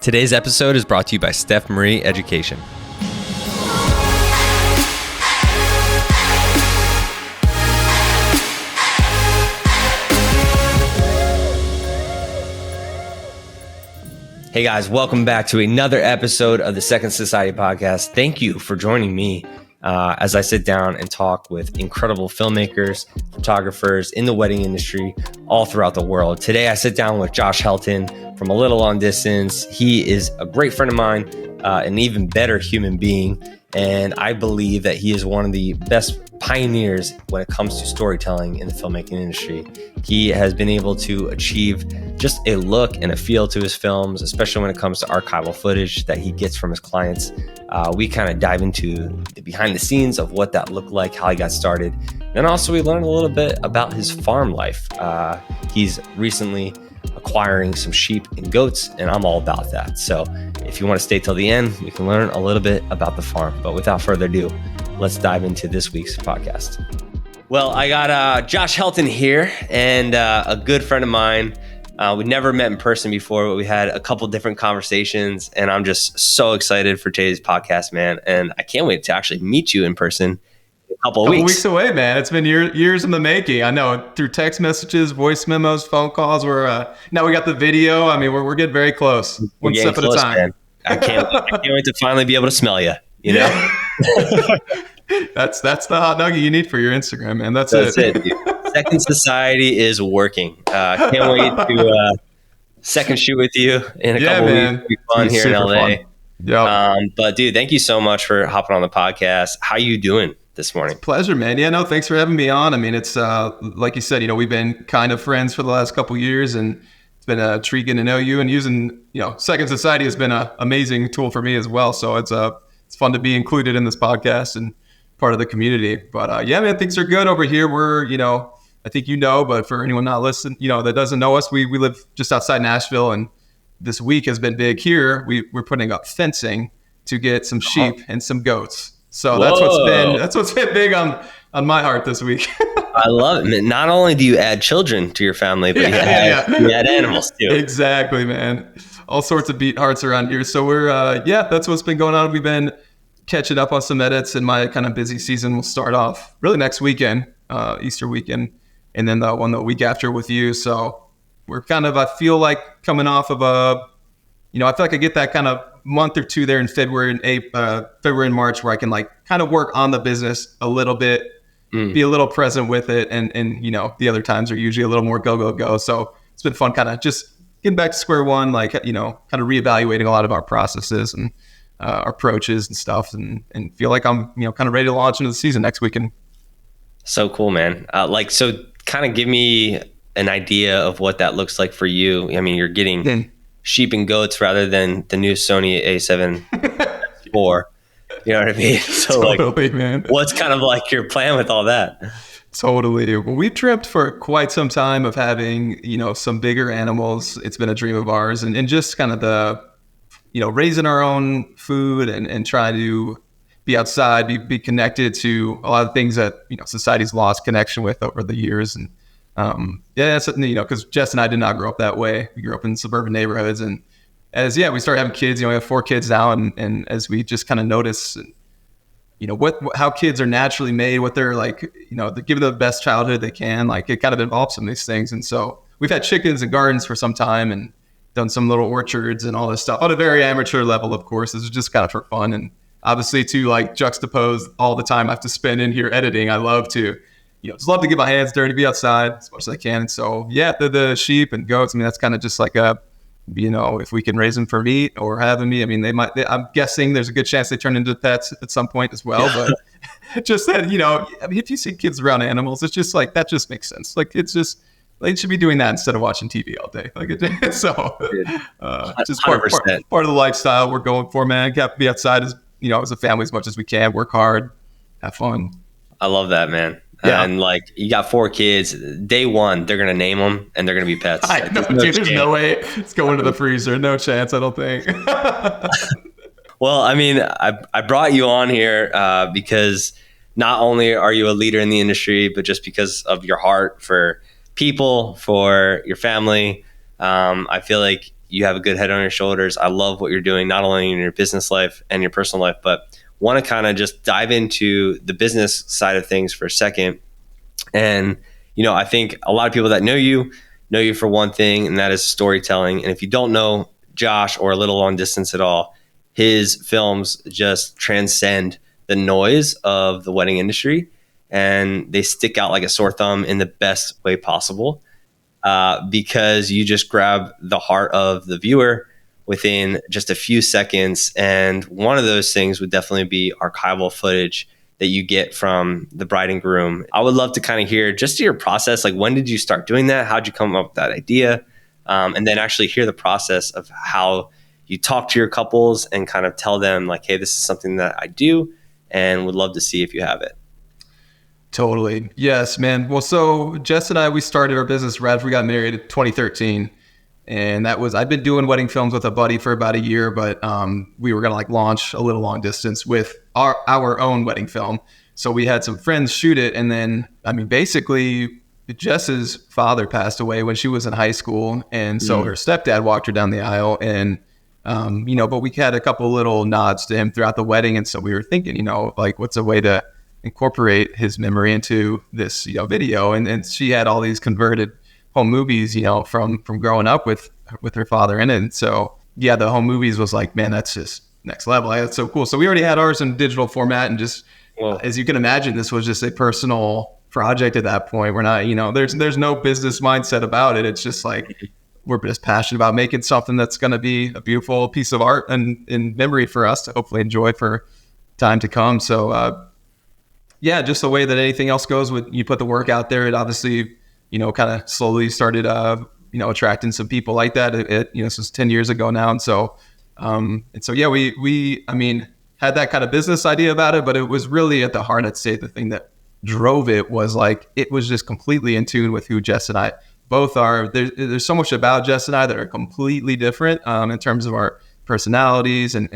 Today's episode is brought to you by Steph Marie Education. Hey guys, welcome back to another episode of the Second Society podcast. Thank you for joining me as I sit down and talk with incredible filmmakers, photographers in the wedding industry all throughout the world. Today, I sit down with Josh Helton from A Little Long Distance. He is a great friend of mine, an even better human being, and I believe that he is one of the best pioneers when it comes to storytelling in the filmmaking industry. He has been able to achieve just a look and a feel to his films, especially when it comes to archival footage that he gets from his clients. We kind of dive into the behind the scenes of what that looked like, how he got started. And also we learned a little bit about his farm life. He's recently acquiring some sheep and goats, and I'm all about that. So if you want to stay till the end, we can learn a little bit about the farm. But without further ado, let's dive into this week's podcast. Well, I got Josh Helton here, and a good friend of mine. We never met in person before, but we had a couple different conversations, and I'm just so excited for today's podcast, man. And I can't wait to actually meet you in person in a couple of weeks away, man. It's been years in the making. I know, through text messages, voice memos, phone calls. Now we got the video. I mean, we're getting very close. One step at a time. Man. I can't wait to finally be able to smell you. You know. That's the hot nugget you need for your Instagram, man. That's it. Dude. Second Society is working. Can't wait to second shoot with you in a couple weeks. It'll be fun here in LA. Yeah. But dude, thank you so much for hopping on the podcast. How you doing this morning? It's a pleasure, man. Yeah, no, thanks for having me on. I mean, it's like you said, we've been kind of friends for the last couple of years, and it's been a treat getting to know you, and using, Second Society has been an amazing tool for me as well. So it's fun to be included in this podcast and part of the community. But yeah, man, things are good over here. We're, I think but for anyone not listening, that doesn't know us, we live just outside Nashville, and this week has been big here. We're putting up fencing to get some sheep and some goats. So that's what's been big on my heart this week. I love it. Not only do you add children to your family, but you add animals too. Exactly, man. All sorts of beat hearts around here. So we're that's what's been going on. We've been catching up on some edits, and my kind of busy season will start off really next weekend, Easter weekend, and then the week after with you. So we're I feel like coming off of I feel like I get that kind of month or two there in February and March where I can kind of work on the business a little bit, be a little present with it. And the other times are usually a little more go. So it's been fun kind of just getting back to square one, kind of reevaluating a lot of our processes and our approaches and stuff, and feel like I'm, kind of ready to launch into the season next weekend. So cool, man. So kind of give me an idea of what that looks like for you. I mean, you're getting sheep and goats rather than the new Sony A7 IV. You know what I mean? So totally, man. What's kind of your plan with all that? Totally. Well, we've dreamt for quite some time of having, some bigger animals. It's been a dream of ours, and just kind of the, raising our own food and try to be outside, be connected to a lot of things that, society's lost connection with over the years. And that's, because Jess and I did not grow up that way. We grew up in suburban neighborhoods, and as we started having kids, we have 4 kids now, and as we just kind of notice, how kids are naturally made, what they're they're given the best childhood they can, it kind of involves some of these things. And so we've had chickens and gardens for some time, and done some little orchards and all this stuff on a very amateur level. Of course, this is just kind of for fun, and obviously to juxtapose all the time I have to spend in here editing. I love to, just love to get my hands dirty, be outside as much as I can. And so, the sheep and goats, I mean, that's kind of just if we can raise them for meat or have them meat, I mean, I'm guessing there's a good chance they turn into pets at some point as well. But just that, I mean, if you see kids around animals, it's just that just makes sense. It's just, they should be doing that instead of watching TV all day. Just part of the lifestyle we're going for, man. Got to be outside as a family as much as we can. Work hard, have fun. I love that, man. Yeah. And you got 4 kids. Day one, they're gonna name them, and they're gonna be pets. There's no way it's going to the freezer. No chance, I don't think. Well, I mean, I brought you on here because not only are you a leader in the industry, but just because of your heart for people, for your family. I feel like you have a good head on your shoulders. I love what you're doing, not only in your business life and your personal life, but want to kind of just dive into the business side of things for a second. And, I think a lot of people that know you for one thing, and that is storytelling. And if you don't know Josh or A Little Long Distance at all, his films just transcend the noise of the wedding industry, and they stick out like a sore thumb in the best way possible, because you just grab the heart of the viewer within just a few seconds. And one of those things would definitely be archival footage that you get from the bride and groom. I would love to kind of hear just your process. Like, when did you start doing that? How'd you come up with that idea? And then actually hear the process of how you talk to your couples and kind of tell them like, hey, this is something that I do and would love to see if you have it. Totally. Yes, man. Well, so Jess and I, we started our business right after we got married in 2013. And I'd been doing wedding films with a buddy for about a year, but we were going to like launch A Little Long Distance with our own wedding film. So we had some friends shoot it. And then, basically Jess's father passed away when she was in high school. And so her stepdad walked her down the aisle, and, but we had a couple little nods to him throughout the wedding. And so we were thinking, like, what's a way to incorporate his memory into this, video. And she had all these converted home movies, from growing up with her father in it. And so, yeah, the home movies was like, man, that's just next level. That's so cool. So we already had ours in digital format, and just, as you can imagine, this was just a personal project at that point. We're not, there's no business mindset about it. It's just like, we're just passionate about making something that's going to be a beautiful piece of art and in memory for us to hopefully enjoy for time to come. So, yeah, just the way that anything else goes, with you put the work out there, it obviously, kind of slowly started, attracting some people like that. Since 10 years ago now. And so, yeah, we had that kind of business idea about it, but it was really at the heart, I'd say the thing that drove it was like, it was just completely in tune with who Jess and I both are. There's so much about Jess and I that are completely different, in terms of our personalities and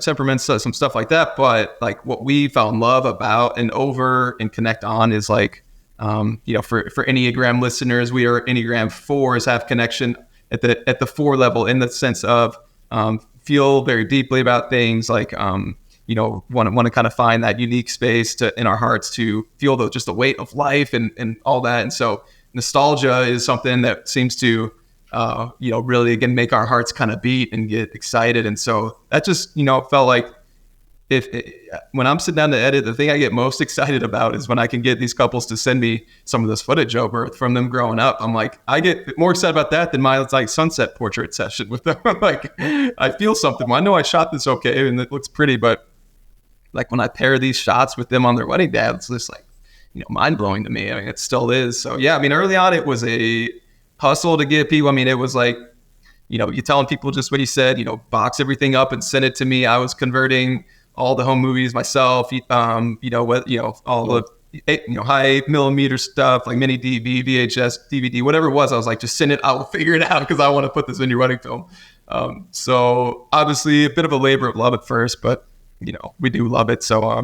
temperaments, some stuff like that. But like what we fell in love about and over and connect on is like, for Enneagram listeners, we are Enneagram 4s, have connection at the 4 level, in the sense of feel very deeply about things, like want to kind of find that unique space in our hearts to feel the weight of life and all that. And so nostalgia is something that seems to really again make our hearts kind of beat and get excited. And so that just felt like, when I'm sitting down to edit, the thing I get most excited about is when I can get these couples to send me some of this footage over from them growing up. I'm like, I get more excited about that than my like sunset portrait session with them. Like, I feel something. I know I shot this okay and it looks pretty, but like when I pair these shots with them on their wedding day, it's just like, mind blowing to me. It still is. So yeah, early on it was a hustle to get people. It was like, you telling people just what he said, box everything up and send it to me. I was converting all the home movies myself, all the high millimeter stuff, like mini DV, VHS, DVD, whatever it was. I was like, just send it. I'll figure it out because I want to put this in your wedding film. So obviously a bit of a labor of love at first, but we do love it. So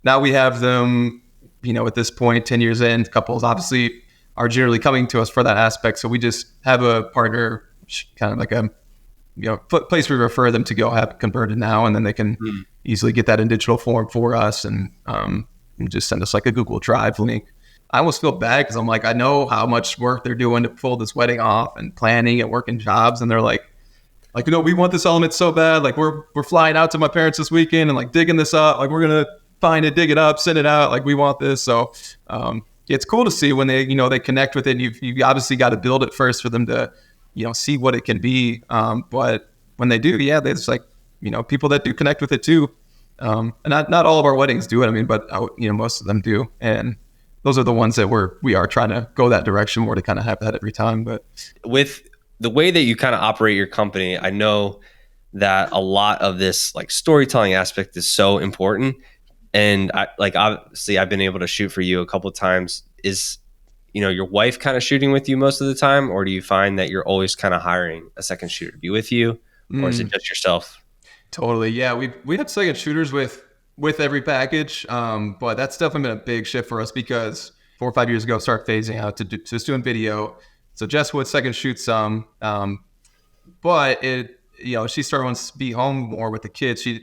now we have them, at this point, 10 years in, couples obviously are generally coming to us for that aspect. So we just have a partner, kind of like a place we refer them to go have it converted now, and then they can easily get that in digital form for us, and just send us like a Google Drive link. I almost feel bad because I'm like, I know how much work they're doing to pull this wedding off and planning and working jobs, and they're like, we want this element so bad. Like we're flying out to my parents this weekend and like digging this up. Like we're gonna find it, dig it up, send it out. Like we want this. So it's cool to see when they they connect with it. And you obviously got to build it first for them to see what it can be. But when they do, yeah, there's like people that do connect with it too. And not all of our weddings do it. But most of them do. And those are the ones that we are trying to go that direction more to kind of have that every time. But with the way that you kind of operate your company, I know that a lot of this like storytelling aspect is so important. And obviously I've been able to shoot for you a couple of times. Is, your wife kind of shooting with you most of the time, or do you find that you're always kind of hiring a second shooter to be with you, or is it just yourself? Totally. Yeah. We have second shooters with every package. But that's definitely been a big shift for us because 4 or 5 years ago, started phasing out to just doing video. So Jess would second shoot some, but she started wanting to be home more with the kids. She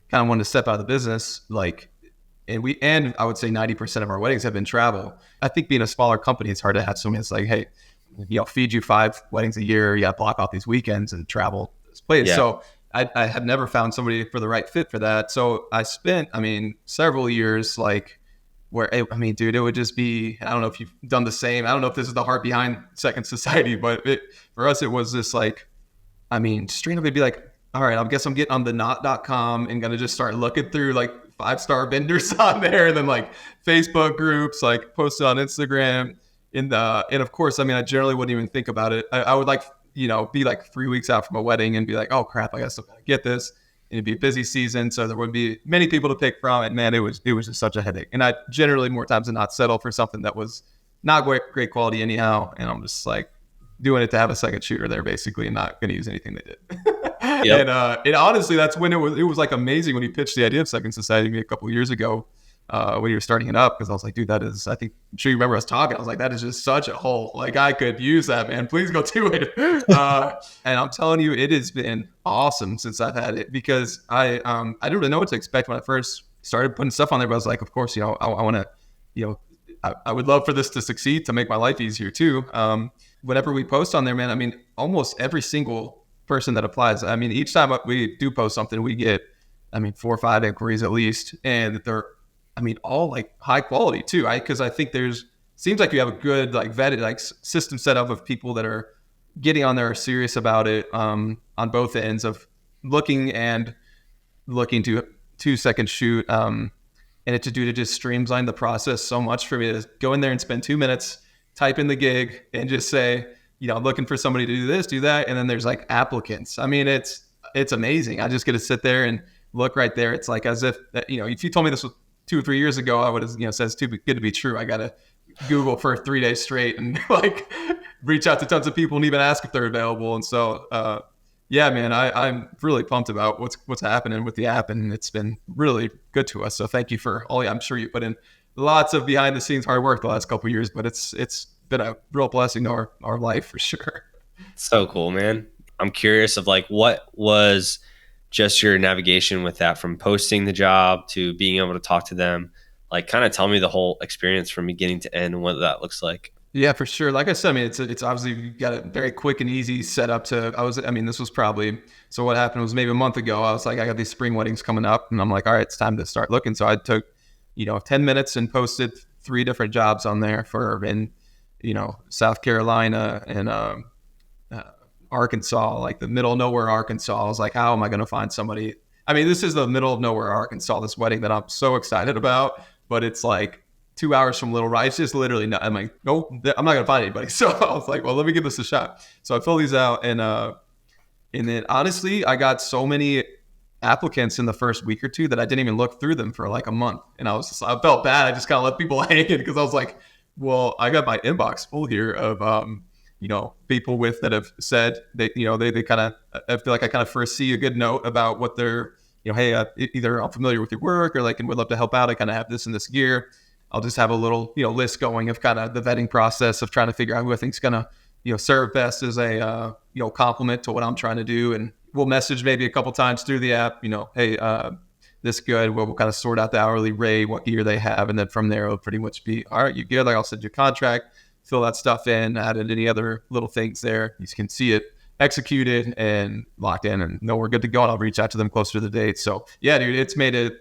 kind of wanted to step out of the business, like, and I would say 90% of our weddings have been travel. I think being a smaller company, it's hard to have somebody that's like, hey, feed you 5 weddings a year. You got to block off these weekends and travel this place. Yeah. So I had never found somebody for the right fit for that. So I spent, several years like where, dude, it would just be, I don't know if you've done the same. I don't know if this is the heart behind Second Society, but for us, it was this like, straight up, it'd be like, all right, I guess I'm getting on the not.com and going to just start looking through like 5-star vendors on there, and then like Facebook groups, like posted on Instagram. And of course, I generally wouldn't even think about it. I would like, be like 3 weeks out from a wedding and be like, oh crap, I guess I'm going to get this. And it'd be a busy season, so there wouldn't be many people to pick from. And man, it was just such a headache. And I generally more times than not settle for something that was not great quality anyhow. And I'm just like doing it to have a second shooter there, basically, and not going to use anything they did. Yep. And honestly, that's when it was like amazing when he pitched the idea of Second Society to me a couple of years ago, when you were starting it up, because I was like, dude, I'm sure you remember us talking. I was like, that is just such a hole. Like, I could use that, man. Please go do it. And I'm telling you, it has been awesome since I've had it, because I didn't really know what to expect when I first started putting stuff on there. But I was like, of course, I want to, I would love for this to succeed, to make my life easier too. Whenever we post on there, man, almost every single person that applies, each time we do post something, we get, 4 or 5 inquiries at least, and they're, all like high quality too. Because I think seems like you have a good like vetted like system set up of people that are getting on there, are serious about it, on both ends of looking to 2-second shoot, and it just streamline the process so much for me to go in there and spend 2 minutes, type in the gig, and just say, I'm looking for somebody to do this, do that. And then there's like applicants. It's amazing. I just get to sit there and look right there. It's like as if, if you told me this was 2 or 3 years ago, I would have, said it's too good to be true. I got to Google for 3 days straight and like reach out to tons of people and even ask if they're available. And so, yeah, man, I'm really pumped about what's happening with the app, and it's been really good to us. So thank you for all. I'm sure you put in lots of behind the scenes hard work the last couple of years, but it's been a real blessing to our life for sure. So cool, man. I'm curious of like, what was just your navigation with that, from posting the job to being able to talk to them? Like, kind of tell me the whole experience from beginning to end and what that looks like. Yeah, for sure. Like I said, it's obviously you got a very quick and easy setup to. This was probably, so what happened was maybe a month ago. I was like, I got these spring weddings coming up, and I'm like, all right, it's time to start looking. So I took, 10 minutes and posted 3 different jobs on there in South Carolina and Arkansas, like the middle of nowhere, Arkansas. I was like, how am I going to find somebody? This is the middle of nowhere, Arkansas, this wedding that I'm so excited about, but it's like 2 hours from Little Rock. It's just literally not. I'm like, nope, I'm not going to find anybody. So I was like, well, let me give this a shot. So I fill these out, and then honestly, I got so many applicants in the first week or two that I didn't even look through them for like a month. And I felt bad. I just kind of let people hang in, because I was like, well, I got my inbox full here of, people that have said they kind of, I feel like I kind of first see a good note about what they're, hey, either I'm familiar with your work, or like, and would love to help out. I kind of have this and this gear. I'll just have a little, list going of kind of the vetting process of trying to figure out who I think is going to, serve best as a, compliment to what I'm trying to do. And we'll message maybe a couple times through the app, hey, this good. We'll kind of sort out the hourly rate, what gear they have. And then from there, it'll pretty much be, all right, you good? Like, I'll send you a contract, fill that stuff in, add in any other little things there. You can see it executed and locked in, and know we're good to go. And I'll reach out to them closer to the date. So yeah, dude, it's made it,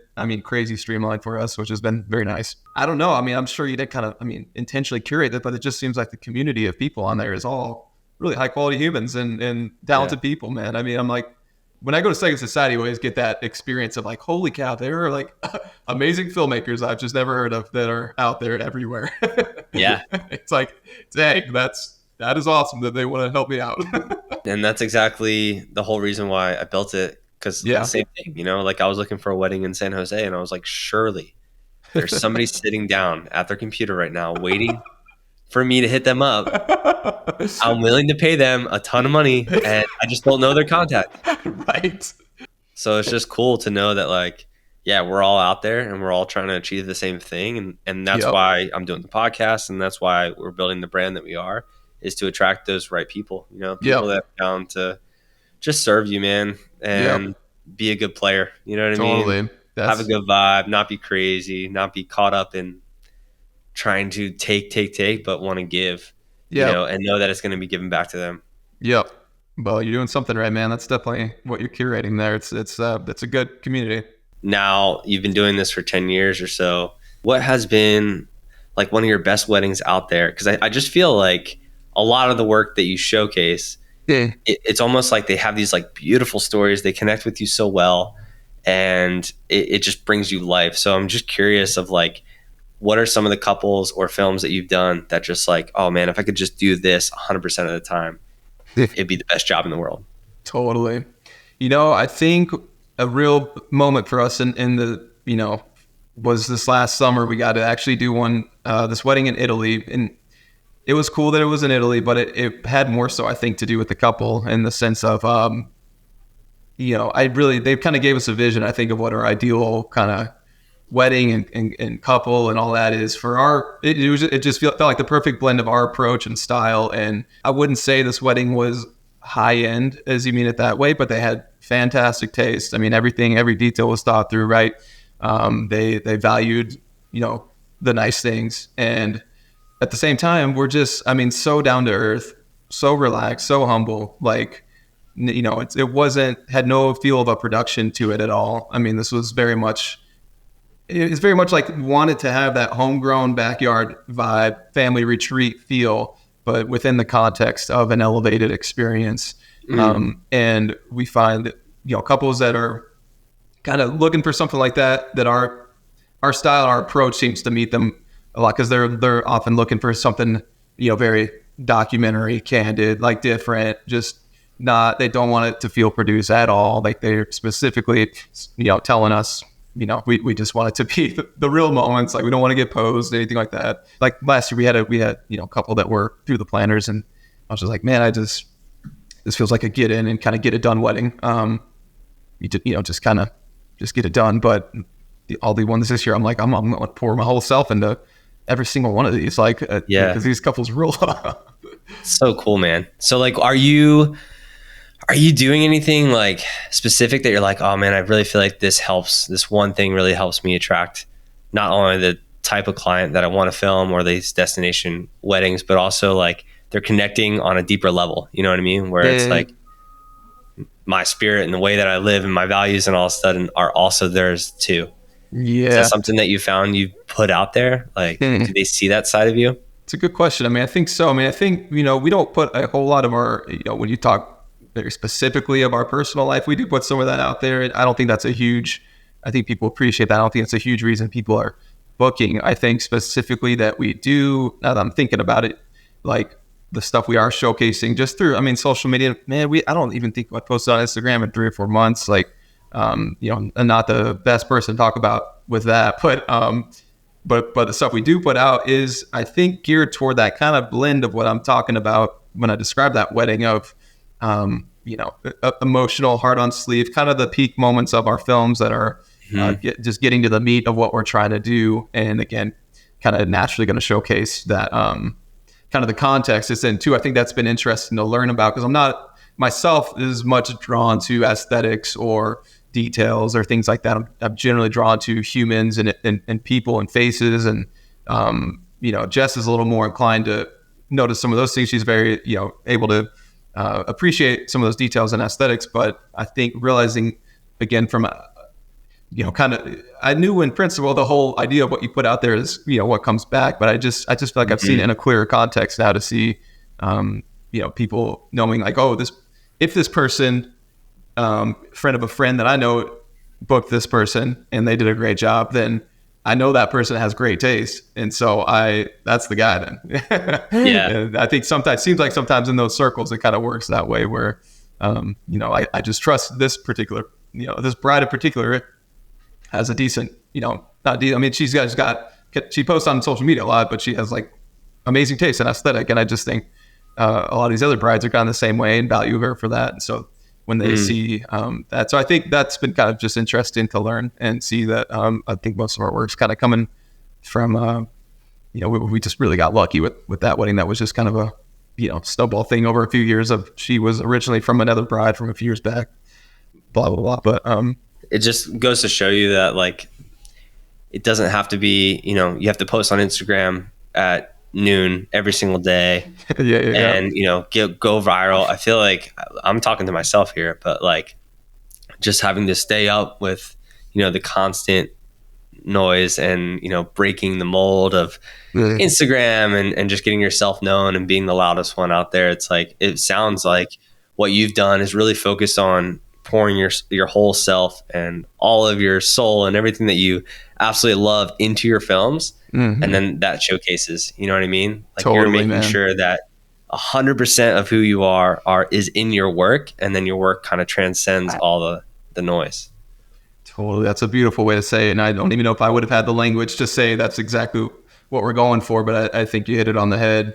crazy streamlined for us, which has been very nice. I don't know. I'm sure you did kind of, intentionally curate it, but it just seems like the community of people on there is all really high quality humans and talented people, man. I'm like, when I go to Second Society, I always get that experience of like, holy cow, there are like amazing filmmakers I've just never heard of that are out there everywhere. Yeah. It's like, dang, that is awesome that they want to help me out. And that's exactly the whole reason why I built it. Because same thing, like I was looking for a wedding in San Jose, and I was like, surely there's somebody sitting down at their computer right now waiting for me to hit them up. I'm willing to pay them a ton of money, and I just don't know their contact. Right. So it's just cool to know that, like, yeah, we're all out there and we're all trying to achieve the same thing. And that's why I'm doing the podcast, and that's why we're building the brand that we are, is to attract those right people, people Yep. that are down to just serve you, man, Yep. and be a good player. You know what I mean? Totally. Have a That's good vibe, not be crazy, not be caught up in trying to take, but want to give, yep. and know that it's going to be given back to them. Yep. Well, you're doing something right, man. That's definitely what you're curating there. It's a good community. Now you've been doing this for 10 years or so. What has been like one of your best weddings out there? Because I just feel like a lot of the work that you showcase, Yeah. it's almost like they have these like beautiful stories. They connect with you so well, and it just brings you life. So I'm just curious of like, what are some of the couples or films that you've done that just like, oh man, if I could just do this 100% of the time, it'd be the best job in the world. Totally. I think a real moment for us in the, was this last summer. We got to actually do this wedding in Italy. And it was cool that it was in Italy, but it had more so, I think, to do with the couple in the sense of, they kind of gave us a vision, I think, of what our ideal kind of wedding and couple and all that is for it just felt like the perfect blend of our approach and style. And I wouldn't say this wedding was high end as you mean it that way, but they had fantastic taste. I mean, every detail was thought through, right? They valued, the nice things. And at the same time, we're just, so down to earth, so relaxed, so humble. Like, had no feel of a production to it at all. I mean, this was it's very much like wanted to have that homegrown backyard vibe, family retreat feel, but within the context of an elevated experience. And we find that, couples that are kind of looking for something like that our style, our approach seems to meet them a lot, because they're often looking for something, very documentary, candid, like different, just not, they don't want it to feel produced at all. Like they're specifically, telling us, we just want it to be the real moments. Like we don't want to get posed, anything like that. Like last year we had a couple that were through the planners, and I was just like, man, this feels like a get in and kind of get it done wedding. Just get it done. But all the ones this year, I'm like, I'm going to pour my whole self into every single one of these. Like, because these couples rule. So cool, man. So like, are you doing anything like specific that you're like, oh man, I really feel like this one thing really helps me attract not only the type of client that I want to film or these destination weddings, but also like they're connecting on a deeper level. You know what I mean? Where it's like my spirit and the way that I live and my values and all of a sudden are also theirs too. Yeah. Is that something that you found you put out there? Like, do they see that side of you? It's a good question. I mean, I think so. I mean, I think, we don't put a whole lot of our, when you talk very specifically of our personal life, we do put some of that out there. I don't think that's I think people appreciate that. I don't think it's a huge reason people are booking. I think specifically that we do, now that I'm thinking about it, like the stuff we are showcasing just through, social media, man, I don't even think I posted on Instagram in 3 or 4 months. Like, I'm not the best person to talk about with that, but the stuff we do put out is, I think, geared toward that kind of blend of what I'm talking about when I describe that wedding of, emotional, heart on sleeve, kind of the peak moments of our films that are just getting to the meat of what we're trying to do. And again, kind of naturally going to showcase that kind of the context it's in too. I think that's been interesting to learn about, because I'm not myself as much drawn to aesthetics or details or things like that. I'm generally drawn to humans and people and faces. And, Jess is a little more inclined to notice some of those things. She's very, able to appreciate some of those details and aesthetics. But I think realizing, again, from I knew in principle the whole idea of what you put out there is, what comes back. But I just feel like I've seen it in a clearer context now to see, people knowing like, oh, if this person, friend of a friend that I know booked this person and they did a great job, then I know that person has great taste. And so that's the guy then. Yeah. And I think sometimes in those circles, it kind of works that way where, I just trust this particular, this bride in particular has a decent, she posts on social media a lot, but she has like amazing taste and aesthetic. And I just think a lot of these other brides are kind of the same way and value her for that. And so when they see that, so I think that's been kind of just interesting to learn and see that I think most of our work's kind of coming from, we just really got lucky with that wedding. That was just kind of snowball thing over a few years of, she was originally from another bride from a few years back, blah, blah, blah. But, It just goes to show you that like, it doesn't have to be, you have to post on Instagram at noon every single day yeah. and, go viral. I feel like I'm talking to myself here, but like just having to stay up with, the constant noise and, breaking the mold of Instagram and just getting yourself known and being the loudest one out there. It's like, it sounds like what you've done is really focused on pouring your whole self and all of your soul and everything that you absolutely love into your films. Mm-hmm. And then that showcases, you know what I mean? Like Totally, you're making man. sure that 100% of who you are is in your work. And then your work kind of transcends all the noise. Totally. That's a beautiful way to say it. And I don't even know if I would have had the language to say that's exactly what we're going for, but I think you hit it on the head.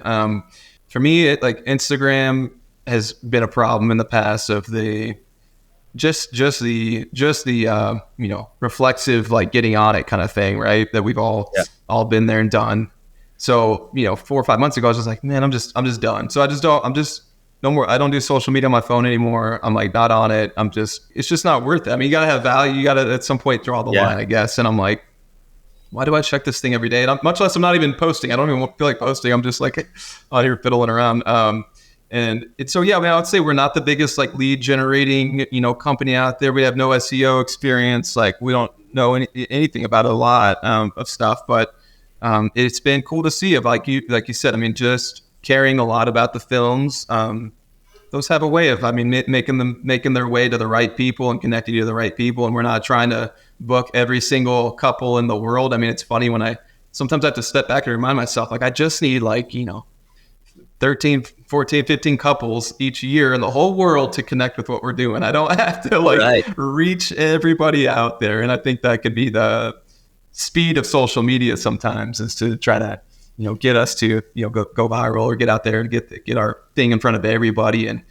For me, like Instagram has been a problem in the past of the reflexive, like getting on it kind of thing, right? That we've all been there and done. So, 4 or 5 months ago, I was just like, man, I'm just done. So no more. I don't do social media on my phone anymore. I'm like not on it. It's just not worth it. I mean, you gotta have value. You gotta at some point draw the line, I guess. And I'm like, why do I check this thing every day? And much less, I'm not even posting. I don't even feel like posting. I'm just like out here fiddling around. And it's I would say we're not the biggest like lead generating, company out there. We have no SEO experience. Like we don't know anything about a lot of stuff, but it's been cool to see like you said, I mean, just caring a lot about the films. Those have a way of, making their way to the right people and connecting you to the right people. And we're not trying to book every single couple in the world. I mean, it's funny when sometimes I have to step back and remind myself, like, I just need 13, 14, 15 couples each year in the whole world to connect with what we're doing. I don't have to reach everybody out there. And I think that could be the speed of social media sometimes, is to try to, get us to, go viral or get out there and get our thing in front of everybody. And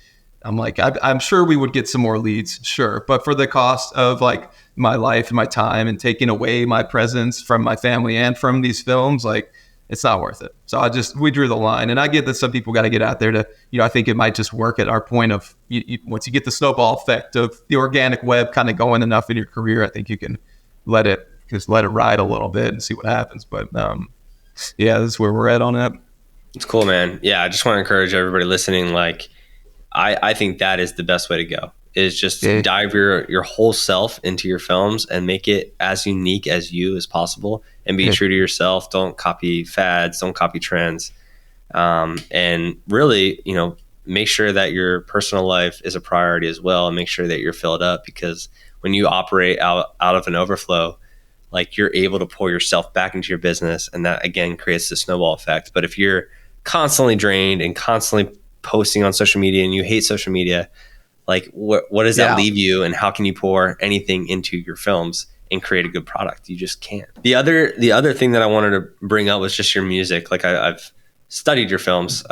I'm like, I'm sure we would get some more leads, sure. But for the cost of like my life and my time and taking away my presence from my family and from these films, like, it's not worth it. So we drew the line. And I get that some people got to get out there to, I think it might just work at our point of, once you get the snowball effect of the organic web kind of going enough in your career, I think you can let it ride a little bit and see what happens. But that's where we're at on that. It's cool, man. Yeah, I just want to encourage everybody listening. Like, I think that is the best way to go, is just dive your whole self into your films and make it as unique as you as possible, and be true to yourself. Don't copy fads, don't copy trends. And really, make sure that your personal life is a priority as well, and make sure that you're filled up, because when you operate out of an overflow, like, you're able to pour yourself back into your business, and that again creates the snowball effect. But if you're constantly drained and constantly posting on social media and you hate social media, like what does that leave you, and how can you pour anything into your films and create a good product? You just can't. The other thing that I wanted to bring up was just your music. Like, I've studied your films,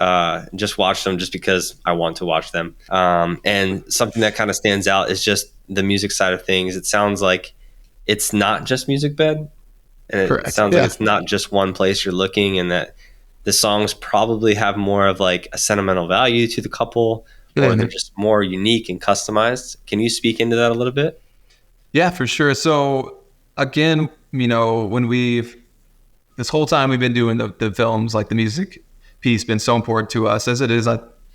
just watched them just because I want to watch them. And something that kind of stands out is just the music side of things. It sounds like it's not just music bed, and it sounds like it's not just one place you're looking, and that the songs probably have more of like a sentimental value to the couple, or they're just more unique and customized. Can you speak into that a little bit? Yeah, for sure. So again, this whole time we've been doing the films, like the music piece been so important to us, as it is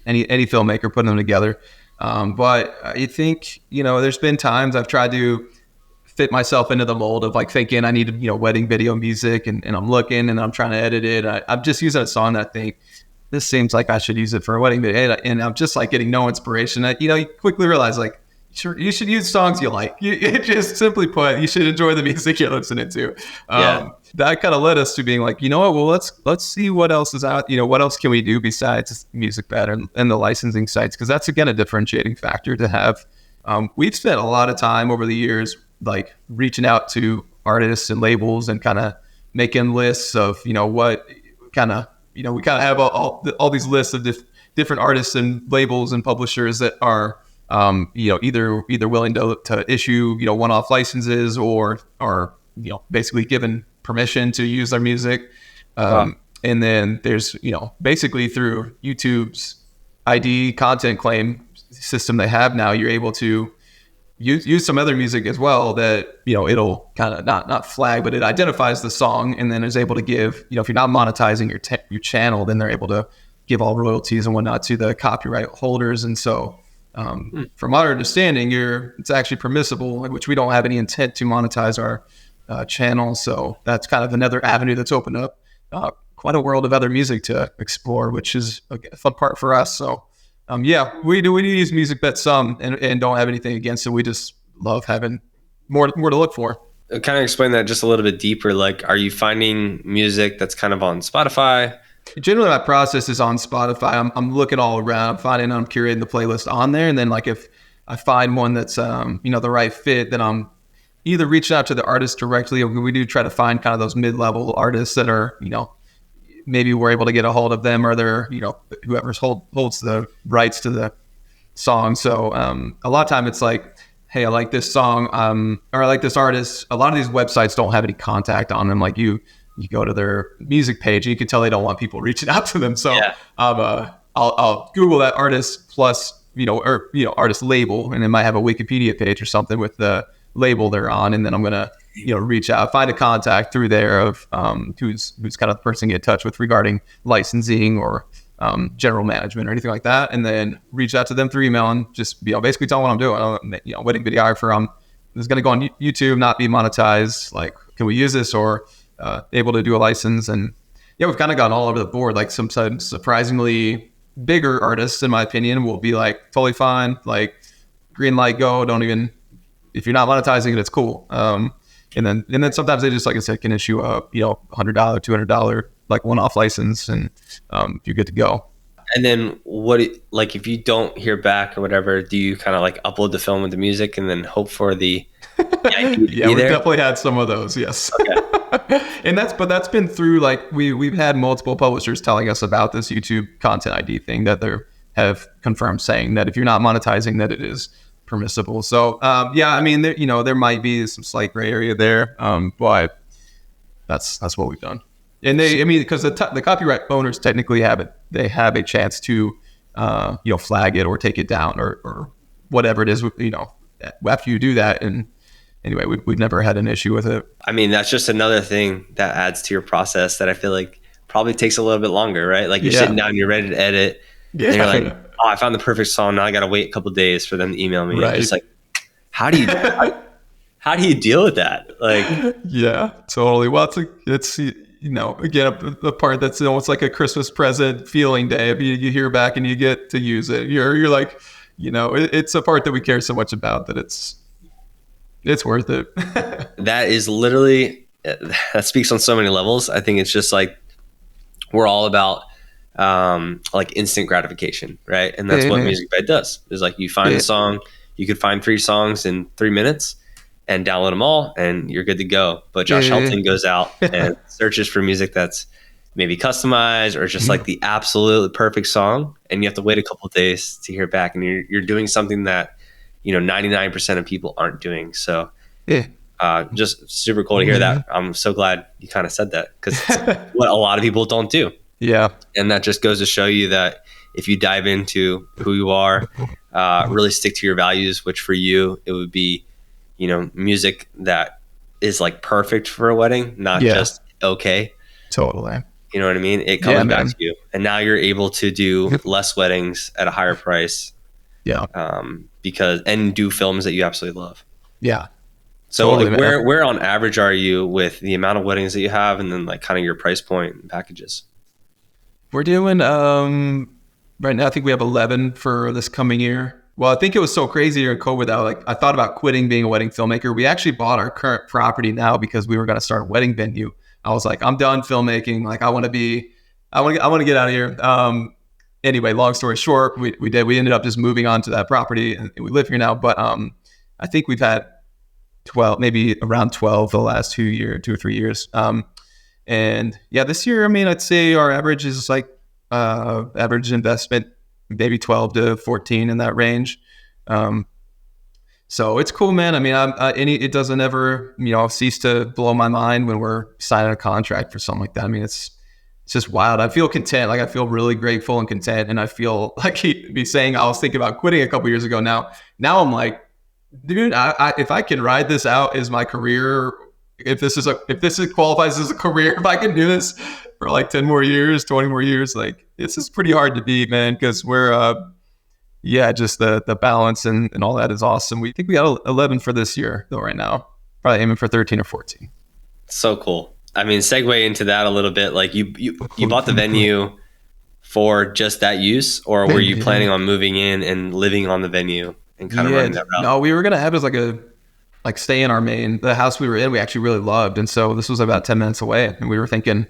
any filmmaker putting them together. But I think, there's been times I've tried to fit myself into the mold of like thinking I need, wedding video music, and I'm looking and I'm trying to edit it. I'm just using a song that I think, this seems like I should use it for a wedding video, and I'm just like getting no inspiration. You quickly realize, like, sure, you should use songs you like. You just simply put, you should enjoy the music you're listening to. That kind of led us to being like, well, let's see what else is out. What else can we do besides music pattern and the licensing sites? Because that's, again, a differentiating factor to have. We've spent a lot of time over the years, like, reaching out to artists and labels and kind of making lists of, what kind of, we kind of have all these lists of different artists and labels and publishers that are, either willing to issue, one-off licenses, or basically given permission to use their music. And then there's, basically through YouTube's ID content claim system they have now, you're able to use some other music as well that, it'll kind of not flag, but it identifies the song and then is able to give, if you're not monetizing your channel, then they're able to give all royalties and whatnot to the copyright holders. And so from our understanding, it's actually permissible, which we don't have any intent to monetize our channel. So that's kind of another avenue that's opened up quite a world of other music to explore, which is a fun part for us. So we do use music bet some and don't have anything against it. We just love having more to look for. Kind of explain that just a little bit deeper. Like, are you finding music that's kind of on Spotify? Generally, my process is on Spotify. I'm looking all around, I'm curating the playlist on there. And then like if I find one that's, the right fit, then I'm either reaching out to the artist directly, or we do try to find kind of those mid-level artists that are, maybe we're able to get a hold of them, or they're, whoever holds the rights to the song. So a lot of time it's like, hey, I like this song, or I like this artist. A lot of these websites don't have any contact on them. Like you go to their music page, and you can tell they don't want people reaching out to them. So I'll Google that artist plus, artist label, and it might have a Wikipedia page or something with the label they're on, and then I'm gonna reach out, find a contact through there of who's kind of the person to get in touch with regarding licensing or general management or anything like that, and then reach out to them through email and just basically tell them what I'm doing. Wedding videographer. This is gonna go on YouTube, not be monetized. Like, can we use this, or able to do a license? And we've kind of gone all over the board. Like sometimes surprisingly bigger artists, in my opinion, will be like totally fine, like green light, go. Don't even, if you're not monetizing it, it's cool. And then sometimes they just, like I said, can issue a $100, $200 like one-off license, and you're good to go. And then if you don't hear back or whatever, do you kind of like upload the film with the music and then hope for the we've definitely had some of those, yes. Okay. And that's been through, like, we've had multiple publishers telling us about this YouTube content ID thing, that they have confirmed, saying that if you're not monetizing, that it is permissible. So there might be some slight gray area there, but that's what we've done. And because the copyright owners technically have it, they have a chance to flag it or take it down or whatever it is, after you do that. And anyway, we've never had an issue with it. I mean, that's just another thing that adds to your process that I feel like probably takes a little bit longer, right? Like you're sitting down, you're ready to edit, and you're like, oh, I found the perfect song. Now I got to wait a couple of days for them to email me. Right. Just like, how do you deal with that? Like, yeah, totally. Well, it's again, the part that's almost like a Christmas present feeling day. If you hear back and you get to use it, you're like, it's a part that we care so much about that it's worth it. That is literally, that speaks on so many levels. I think it's just like, we're all about like instant gratification, right? And that's what Music Bed does. Is like, you find a song, you could find 3 songs in 3 minutes and download them all, and you're good to go. But Josh Helton goes out and searches for music that's maybe customized or just like the absolute perfect song, and you have to wait a couple of days to hear back, and you're doing something that 99% of people aren't doing. So just super cool to hear that. I'm so glad you kind of said that, because it's what a lot of people don't do. Yeah. And that just goes to show you that if you dive into who you are, really stick to your values, which for you, it would be, music that is like perfect for a wedding, not just okay. Totally. You know what I mean? It comes back to you. And now you're able to do less weddings at a higher price. Yeah. And do films that you absolutely love. Yeah. So totally, where on average are you with the amount of weddings that you have, and then like kind of your price point and packages? We're doing right now, I think we have 11 for this coming year. Well, I think it was so crazy during COVID that I thought about quitting being a wedding filmmaker. We actually bought our current property now because we were going to start a wedding venue. I was like, I'm done filmmaking. Like, I want to get out of here. Anyway, long story short, we ended up just moving on to that property, and we live here now. But I think we've had 12, maybe around 12 the last 2 or 3 years. And yeah, this year, I'd say our average is like average investment, maybe 12 to 14 in that range. So it's cool, man. It doesn't ever, cease to blow my mind when we're signing a contract for something like that. it's just wild. I feel content. Like I feel really grateful and content. And I feel like he'd be saying, I was thinking about quitting a couple years ago. Now I'm like, dude, if I can ride this out as my career, if this qualifies as a career, if I can do this for like 10 more years, 20 more years, like this is pretty hard to beat, man. Cause we're, just the balance and all that is awesome. We think we got 11 for this year though right now, probably aiming for 13 or 14. So cool. I mean, segue into that a little bit. Like you bought the venue for just that use, or were you planning on moving in and living on the venue and kind of running that route? No, we were gonna have it as like stay in our the house we were in. We actually really loved, and so this was about 10 minutes away, and we were thinking,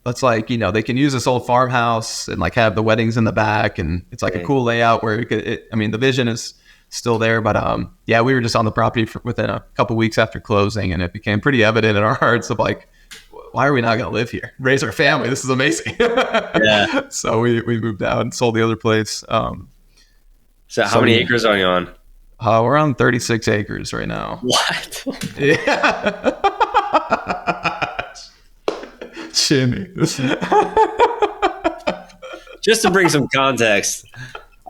let's like they can use this old farmhouse and like have the weddings in the back, and it's like a cool layout where the vision is still there, but we were just on the property within a couple weeks after closing, and it became pretty evident in our hearts of like, why are we not going to live here, raise our family? This is amazing. Yeah. So we moved out and sold the other place. So how many acres are you on? We're on 36 acres right now. What? Yeah. Jimmy. Just to bring some context,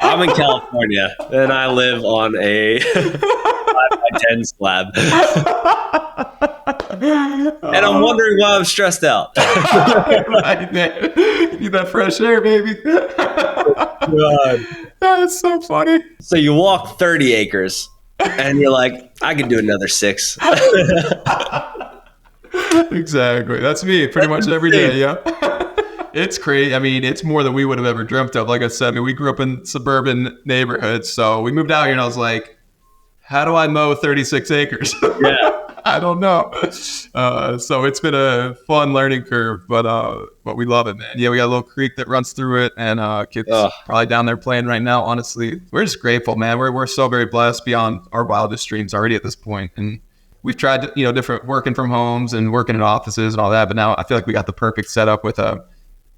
I'm in California and I live on a 5x10 slab. And I'm wondering why I'm stressed out. Right, man. You need that fresh air, baby. God. That's so funny. So you walk 30 acres and you're like, I can do another 6. Exactly. That's me pretty much every day. Yeah. It's crazy. I mean, it's more than we would have ever dreamt of. Like I said, we grew up in suburban neighborhoods. So we moved out here and I was like, how do I mow 36 acres? Yeah. I don't know. So it's been a fun learning curve, but we love it, man. Yeah, we got a little creek that runs through it, and kids probably down there playing right now. Honestly, we're just grateful, man. We're so very blessed beyond our wildest dreams already at this point. And we've tried, different working from homes and working in offices and all that. But now I feel like we got the perfect setup with a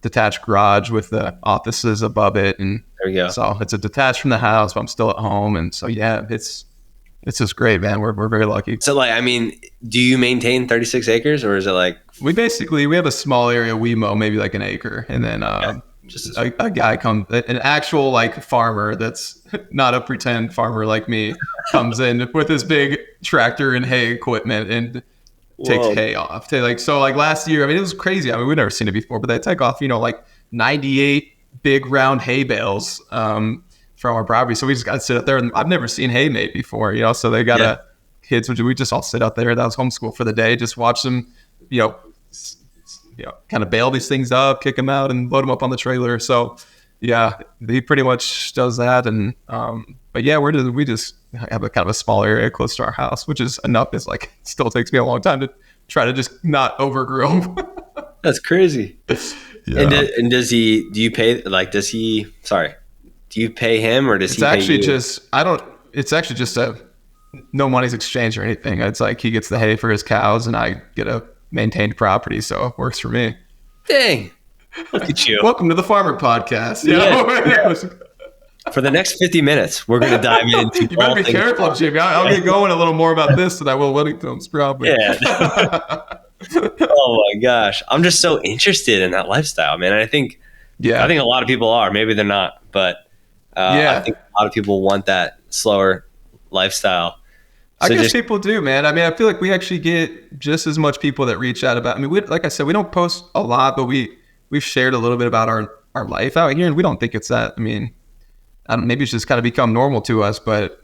detached garage with the offices above it. And there you go. So it's a detached from the house, but I'm still at home. And so, yeah, it's just great, man. We're very lucky. So like, I mean, do you maintain 36 acres or is it like? We have a small area we mow, maybe like an acre. And then just a guy comes, an actual like farmer that's not a pretend farmer like me, comes in with his big tractor and hay equipment and takes hay off. So last year, I mean, it was crazy. I mean, we've never seen it before, but they take off, like 98 big round hay bales from our property. So we just got to sit out there, and I've never seen hay made before, so they got kids, which we just all sit out there. That was homeschool for the day. Just watch them, kind of bail these things up, kick them out, and load them up on the trailer. So yeah, he pretty much does that. And but yeah, we just have a kind of a small area close to our house, which is enough. It's like, it still takes me a long time to try to just not overgrow. That's crazy. Yeah. And do you pay him, or does he pay you? It's actually just no money's exchange or anything. It's like he gets the hay for his cows and I get a maintained property. So it works for me. Dang. Look at you. Welcome to the Farmer Podcast. Yeah. For the next 50 minutes, we're going to dive into. You better be careful, Jimmy. I'll get going a little more about this than I will Wellington's probably. Yeah. Oh my gosh. I'm just so interested in that lifestyle, man. I think a lot of people are. Maybe they're not, but I think a lot of people want that slower lifestyle. So I guess people do, man. I mean, I feel like we actually get just as much people that reach out about. I mean, like I said, we don't post a lot, but we've shared a little bit about our life out here, and we don't think it's that. I mean, maybe it's just kind of become normal to us, but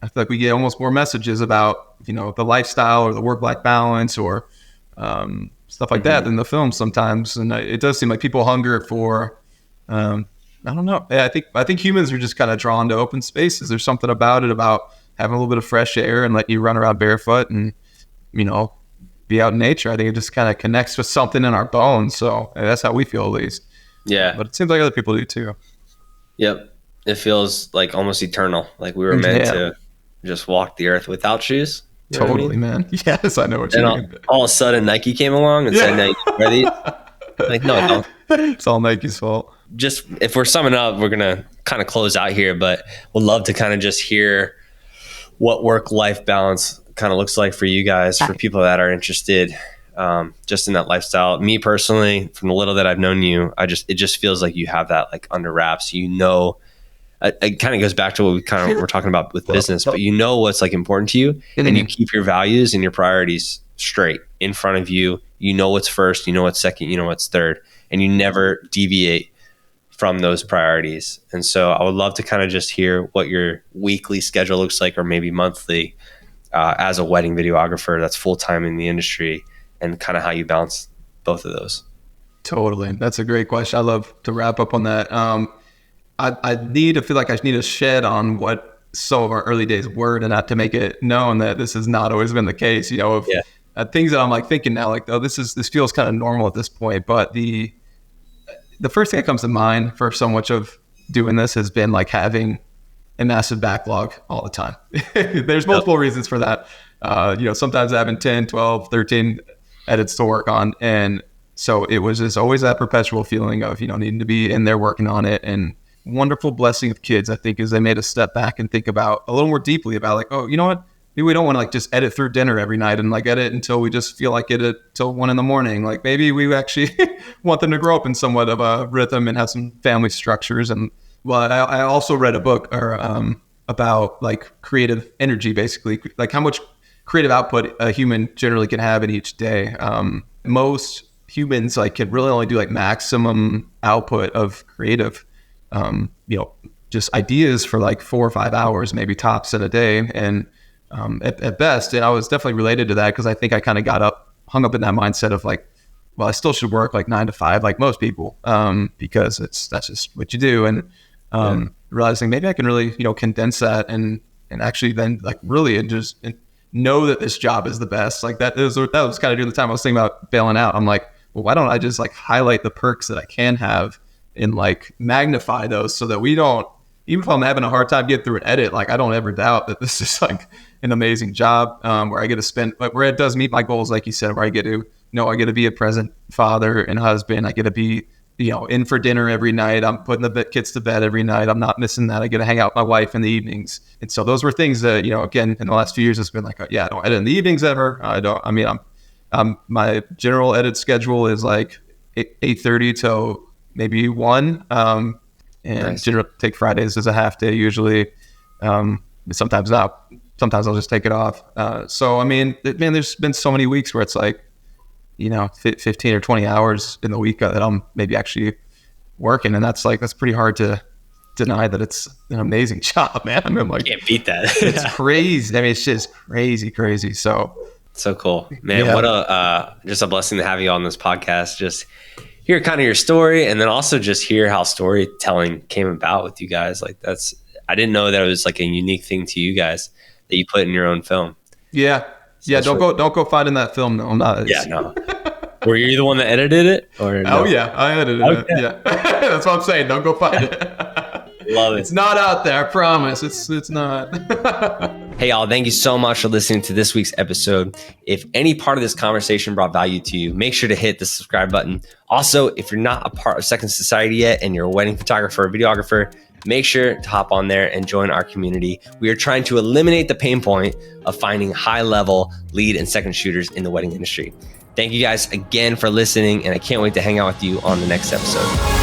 I feel like we get almost more messages about the lifestyle or the work-life balance or stuff like that than the film sometimes. And it does seem like people hunger for. I don't know. I think humans are just kind of drawn to open spaces. There's something about it, about having a little bit of fresh air and letting you run around barefoot and, be out in nature. I think it just kind of connects with something in our bones. So that's how we feel, at least. Yeah. But it seems like other people do too. Yep. It feels like almost eternal. Like we were meant to just walk the earth without shoes. Totally, man. Yes, I know what you mean. All of a sudden Nike came along and said, "Now you ready?" Like, no, I don't. It's all Nike's fault. Just if we're summing up, we're going to kind of close out here, but we'd love to kind of just hear what work-life balance kind of looks like for you guys, for people that are interested. just in that lifestyle. Me personally, from the little that I've known you, it just feels like you have that like under wraps. It kind of goes back to what we're talking about with business, but you know what's like important to you, and you keep your values and your priorities straight in front of you. You know what's first, you know what's second, you know what's third, and you never deviate from those priorities. And so I would love to kind of just hear what your weekly schedule looks like, or maybe monthly, as a wedding videographer that's full-time in the industry, and kind of how you balance both of those. Totally. That's a great question. I love to wrap up on that. I feel like I need to shed on what some of our early days were, to not to make it known that this has not always been the case, things that I'm like thinking now, like, oh, this feels kind of normal at this point. But the first thing that comes to mind for so much of doing this has been like having a massive backlog all the time. There's multiple reasons for that. Sometimes having 10, 12, 13 edits to work on. And so it was just always that perpetual feeling of, needing to be in there working on it. And wonderful blessing of kids, I think, is they made us step back and think about a little more deeply about like, oh, you know what? Maybe we don't want to like just edit through dinner every night and like edit until we just feel like it till 1 a.m. Like maybe we actually want them to grow up in somewhat of a rhythm and have some family structures. And well, I also read a book about like creative energy, basically, like how much creative output a human generally can have in each day. Most humans like can really only do like maximum output of creative, just ideas for like 4 or 5 hours, maybe tops in a day. And at best, and I was definitely related to that because I think I kind of hung up in that mindset of like, well, I still should work like 9 to 5 like most people, because that's just what you do. And realizing maybe I can really, condense that and actually then like really and know that this job is the best. Like that was kind of during the time I was thinking about bailing out. I'm like, well, why don't I just like highlight the perks that I can have and like magnify those so that we don't, even if I'm having a hard time getting through an edit, like I don't ever doubt that this is like an amazing job, where I get to spend, where it does meet my goals, like you said, where I get to be a present father and husband. I get to be, in for dinner every night. I'm putting the kids to bed every night. I'm not missing that. I get to hang out with my wife in the evenings. And so those were things that, again, in the last few years, it's been like, I don't edit in the evenings ever. My general edit schedule is like 8:30 till maybe 1. And nice. Generally take Fridays as a half day usually. Sometimes not. Sometimes I'll just take it off. There's been so many weeks where it's like, 15 or 20 hours in the week that I'm maybe actually working. And that's pretty hard to deny that it's an amazing job, man. I mean, like, can't beat that. It's crazy. I mean, it's just crazy. So cool, man. Yeah. What just a blessing to have you on this podcast. Just hear kind of your story, and then also just hear how storytelling came about with you guys. Like I didn't know that it was like a unique thing to you guys that you put in your own film. Yeah. So yeah. Don't go finding that film. No, I'm not. Yeah, no. Were you the one that edited it? Or no? Oh yeah, I edited it. Yeah. That's what I'm saying. Don't go find it. Love it. It's not out there. I promise. It's not. Hey, y'all. Thank you so much for listening to this week's episode. If any part of this conversation brought value to you, make sure to hit the subscribe button. Also, if you're not a part of Second Society yet and you're a wedding photographer or videographer, make sure to hop on there and join our community. We are trying to eliminate the pain point of finding high-level lead and second shooters in the wedding industry. Thank you guys again for listening, and I can't wait to hang out with you on the next episode.